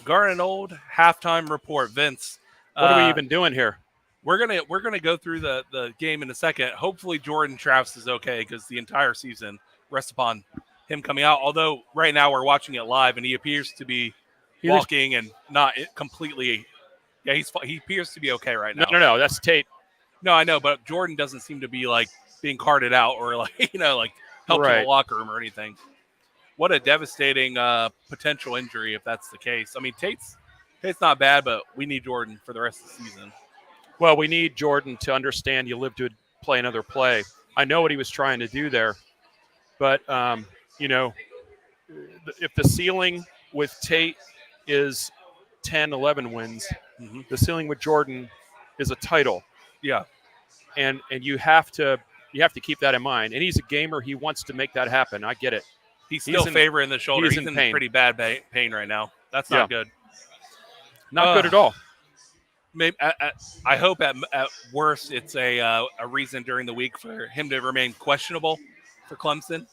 Garden Old halftime report. Vince, What are we even doing here? we're gonna go through the game in a second. Hopefully Jordan Travis is okay because the entire season rests upon him coming out. Although right now we're watching it live and he appears to be He looks, walking and not completely. Yeah, he appears to be okay right now. no. That's Tate. No, I know, but Jordan doesn't seem to be like being carted out or like like helped to the Right. locker room or anything. What a devastating potential injury if that's the case. I mean, Tate's not bad, but we need Jordan for the rest of the season. Well, we need Jordan to understand you live to play another play. I know what he was trying to do there, but if the ceiling with Tate is 10, 11 wins, the ceiling with Jordan is a title. Yeah, and you have to keep that in mind. And he's a gamer; he wants to make that happen. I get it. He's still favoring the shoulder. He's in pain. pretty bad pain right now. That's not good. Not good at all. Maybe I hope at worst it's a reason during the week for him to remain questionable for Clemson.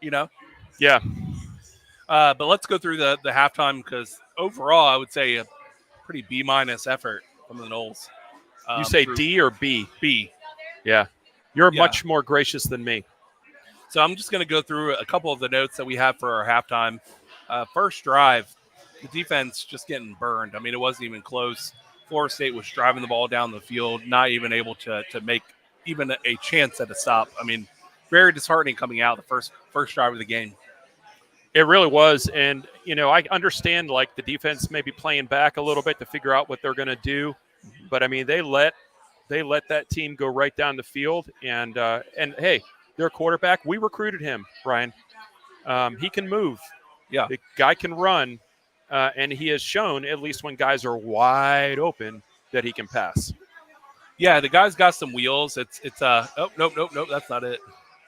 Yeah. But let's go through the halftime because overall I would say a pretty B- effort from the Noles. You say D or B? B. Yeah. You're much more gracious than me. So I'm just going to go through a couple of the notes that we have for our halftime. First drive, the defense just getting burned. I mean, it wasn't even close. Florida State was driving the ball down the field, not even able to make even a chance at a stop. I mean, very disheartening coming out the first drive of the game. It really was. And, I understand, like, the defense may be playing back a little bit to figure out what they're going to do. But, I mean, they let that team go right down the field. And hey, their quarterback, we recruited him, Brian. He can move. Yeah. The guy can run. And he has shown, at least when guys are wide open, that he can pass. Yeah, the guy's got some wheels. It's nope, that's not it.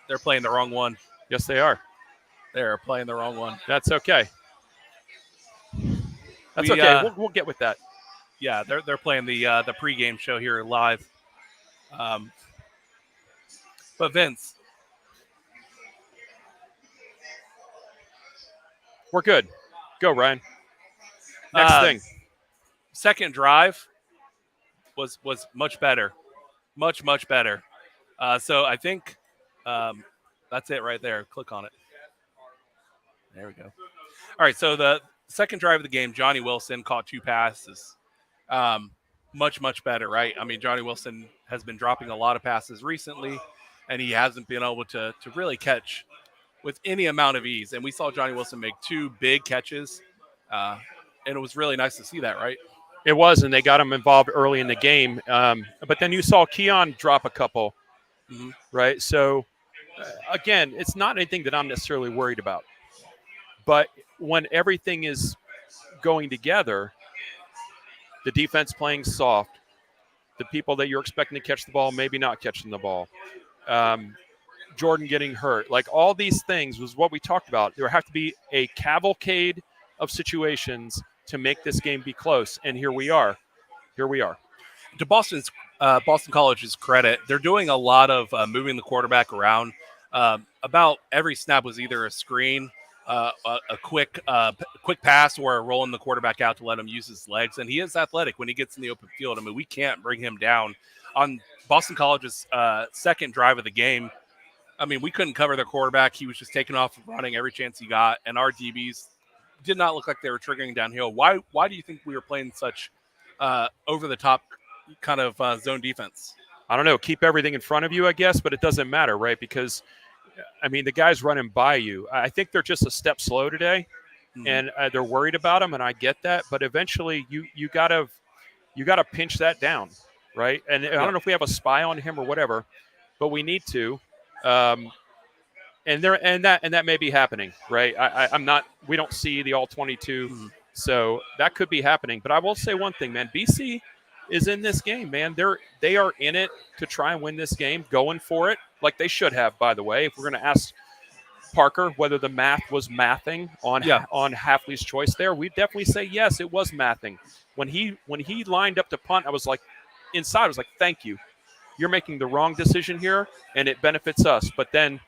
They're playing the wrong one. Yes, they are. They're playing the wrong one. That's okay. That's okay. We'll get with that. Yeah, they're playing the pregame show here live. But Vince, we're good. Go, Ryan. Next thing. Second drive was much better, much better. So I think that's it right there. Click on it. There we go. All right. So the second drive of the game, Johnny Wilson caught 2 passes. Much better, right? I mean, Johnny Wilson has been dropping a lot of passes recently, and he hasn't been able to really catch with any amount of ease. And we saw Johnny Wilson make 2 big catches, and it was really nice to see that, right? It was, and they got him involved early in the game. But then you saw Keon drop a couple, right? So, again, it's not anything that I'm necessarily worried about. But when everything is going together, the defense playing soft, the people that you're expecting to catch the ball maybe not catching the ball, Jordan getting hurt, like all these things was what we talked about. There have to be a cavalcade of situations to make this game be close, and here we are. To Boston College's credit, they're doing a lot of moving the quarterback around. About every snap was either a screen, a quick pass, or rolling the quarterback out to let him use his legs. And he is athletic when he gets in the open field. I mean, we can't bring him down. On Boston College's second drive of the game, I mean, we couldn't cover their quarterback. He was just taking off and running every chance he got. And our DBs did not look like they were triggering downhill. Why do you think we were playing such over-the-top kind of zone defense? I don't know. Keep everything in front of you, I guess, but it doesn't matter, right? Because, I mean, the guy's running by you. I think they're just a step slow today, and they're worried about him, and I get that. But eventually, you gotta pinch that down, right? And I don't know if we have a spy on him or whatever, but we need to. And that may be happening, right? I'm not. We don't see the all 22, so that could be happening. But I will say one thing, man. BC is in this game, man. They are in it to try and win this game, going for it, like they should have. By the way, if we're going to ask Parker whether the math was mathing on Hafley's choice there, we definitely say yes, it was mathing. When he lined up to punt, I was like, inside, I was like, thank you. You're making the wrong decision here, and it benefits us. But then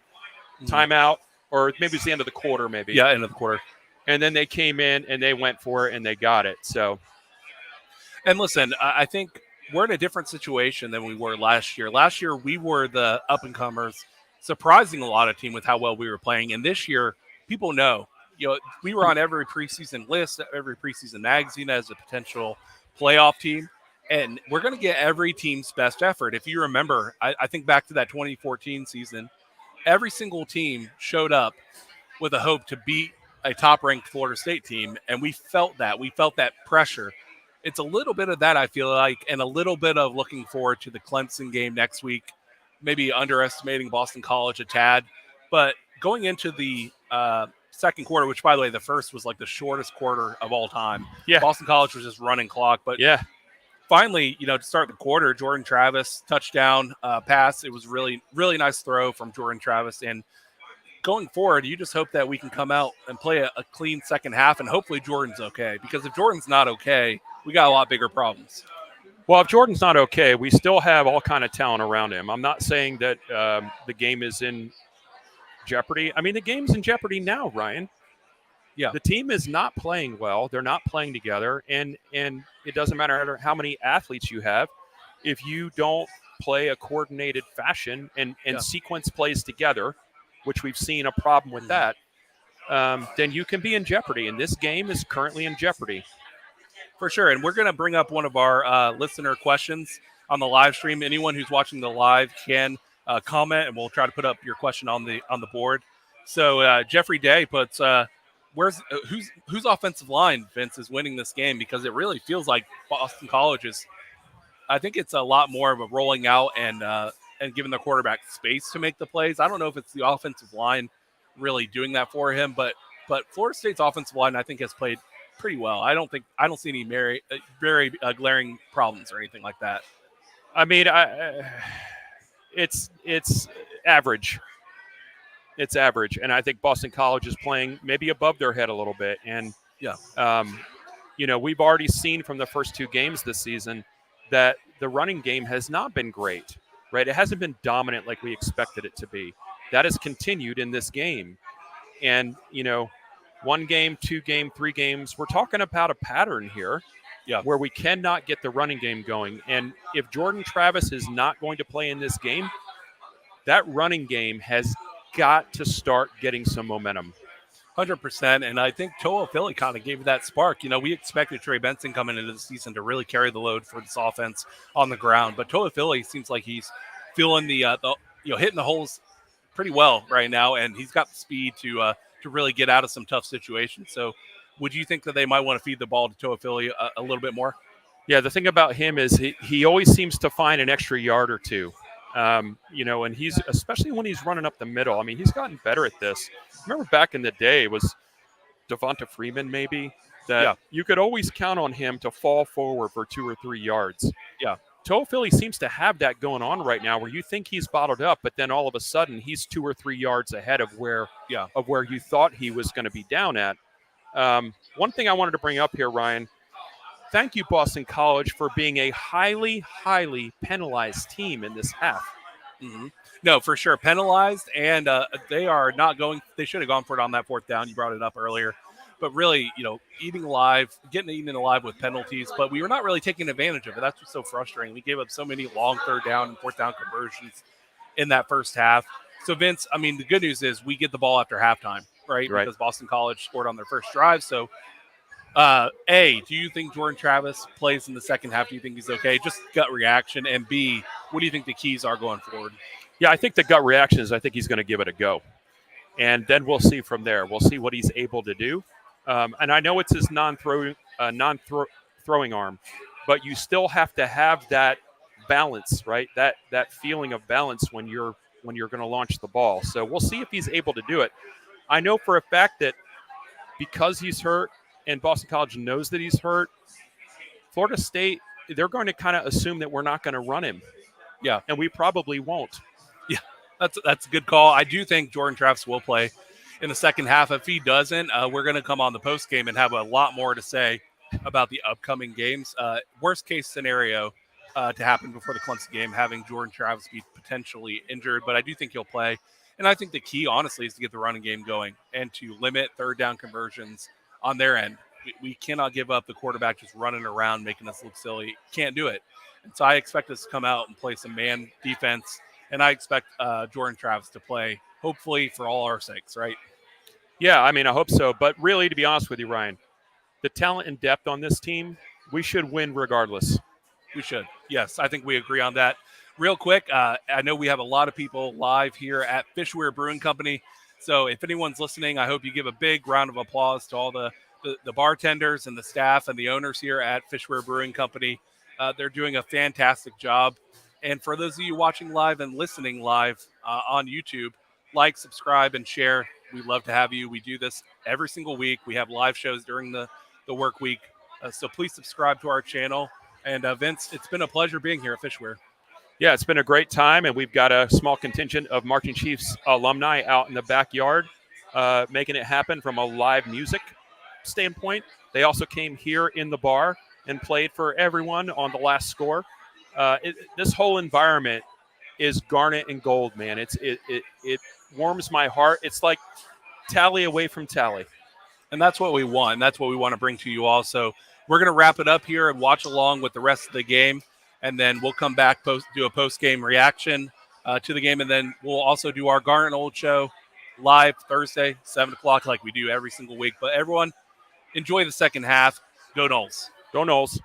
timeout, or maybe it's the end of the quarter, maybe. Yeah, end of the quarter. and then they came in and they went for it and they got it. So And listen, I think we're in a different situation than we were last year. Last year, we were the up and comers, surprising a lot of team with how well we were playing. And this year, people know, we were on every preseason list, every preseason magazine as a potential playoff team. And we're going to get every team's best effort. If you remember, I think back to that 2014 season, every single team showed up with a hope to beat a top ranked Florida State team. And we felt that. We felt that pressure. It's a little bit of that, I feel like, and a little bit of looking forward to the Clemson game next week, maybe underestimating Boston College a tad. But going into the second quarter, which, by the way, the first was like the shortest quarter of all time. yeah, Boston College was just running clock. But yeah. finally, to start the quarter, Jordan Travis, touchdown pass. It was really, really nice throw from Jordan Travis. And going forward, you just hope that we can come out and play a clean second half, and hopefully Jordan's okay. Because if Jordan's not okay, we got a lot bigger problems. Well, if Jordan's not okay, we still have all kind of talent around him. I'm not saying that the game is in jeopardy. I mean, the game's in jeopardy now, Ryan. Yeah. The team is not playing well. They're not playing together, and it doesn't matter how many athletes you have. If you don't play a coordinated fashion and sequence plays together, which we've seen a problem with that, then you can be in jeopardy. And this game is currently in jeopardy. For sure. And we're going to bring up one of our listener questions on the live stream. Anyone who's watching the live can comment, and we'll try to put up your question on the board. So Jeffrey Day puts, whose offensive line, Vince, is winning this game? Because it really feels like Boston College is. I think it's a lot more of a rolling out and giving the quarterback space to make the plays. I don't know if it's the offensive line really doing that for him, but Florida State's offensive line, I think, has played pretty well. I don't see any very glaring problems or anything like that. I mean, it's average. It's average, and I think Boston College is playing maybe above their head a little bit. And we've already seen from the first two games this season that the running game has not been great. Right? It hasn't been dominant like we expected it to be. That has continued in this game, and one game, 2 game, 3 games. We're talking about a pattern here where we cannot get the running game going. And if Jordan Travis is not going to play in this game, that running game has got to start getting some momentum. 100%. And I think Toa Philly kind of gave that spark. We expected Trey Benson coming into the season to really carry the load for this offense on the ground. But Toa Philly seems like he's feeling the hitting the holes pretty well right now. And he's got the speed to really get out of some tough situations. So would you think that they might want to feed the ball to Toa Philly a little bit more? Yeah, the thing about him is he always seems to find an extra yard or two. And he's, especially when he's running up the middle, I mean, he's gotten better at this. Remember back in the day, it was Devonta Freeman maybe, that you could always count on him to fall forward for 2 or 3 yards. Yeah. Toa Philly seems to have that going on right now where you think he's bottled up, but then all of a sudden he's 2 or 3 yards ahead of where you thought he was going to be down at. One thing I wanted to bring up here, Ryan, thank you, Boston College, for being a highly, highly penalized team in this half. Mm-hmm. No, for sure. Penalized, and they are not going – they should have gone for it on that 4th down. You brought it up earlier. But really, getting eaten alive with penalties. But we were not really taking advantage of it. That's what's so frustrating. We gave up so many long 3rd down and 4th down conversions in that first half. So, Vince, I mean, the good news is we get the ball after halftime, right? Because Boston College scored on their first drive. So, A, do you think Jordan Travis plays in the second half? Do you think he's okay? Just gut reaction. And B, what do you think the keys are going forward? Yeah, I think the gut reaction is I think he's going to give it a go. And then we'll see from there. We'll see what he's able to do. And I know it's his non-throwing arm, but you still have to have that balance, right? That feeling of balance when you're going to launch the ball. So we'll see if he's able to do it. I know for a fact that because he's hurt and Boston College knows that he's hurt, Florida State, they're going to kind of assume that we're not going to run him. Yeah. And we probably won't. Yeah, that's a good call. I do think Jordan Travis will play in the second half. If he doesn't, we're going to come on the post game and have a lot more to say about the upcoming games. Worst case scenario to happen before the Clemson game, having Jordan Travis be potentially injured, but I do think he'll play. And I think the key, honestly, is to get the running game going and to limit third down conversions on their end. We cannot give up the quarterback just running around making us look silly. Can't do it. And so I expect us to come out and play some man defense, and I expect Jordan Travis to play, hopefully for all our sakes, right? Yeah, I mean, I hope so. But really, to be honest with you, Ryan, the talent and depth on this team, we should win regardless. We should. Yes, I think we agree on that. Real quick, I know we have a lot of people live here at Fishweir Brewing Company. So if anyone's listening, I hope you give a big round of applause to all the bartenders and the staff and the owners here at Fishweir Brewing Company. They're doing a fantastic job. And for those of you watching live and listening live on YouTube, like, subscribe, and share. We'd love to have you. We do this every single week. We have live shows during the work week. So please subscribe to our channel. And Vince, it's been a pleasure being here at Fishweir. Yeah, it's been a great time, and we've got a small contingent of Marching Chiefs alumni out in the backyard making it happen from a live music standpoint. They also came here in the bar and played for everyone on the last score. This whole environment is garnet and gold, man. It warms my heart. It's like tally away from tally. And that's what we want. That's what we want to bring to you all. So we're going to wrap it up here and watch along with the rest of the game. And then we'll come back, do a post-game reaction to the game. And then we'll also do our Garnet Old Show live Thursday, 7 o'clock, like we do every single week. But everyone, enjoy the second half. Go Noles. Go Noles.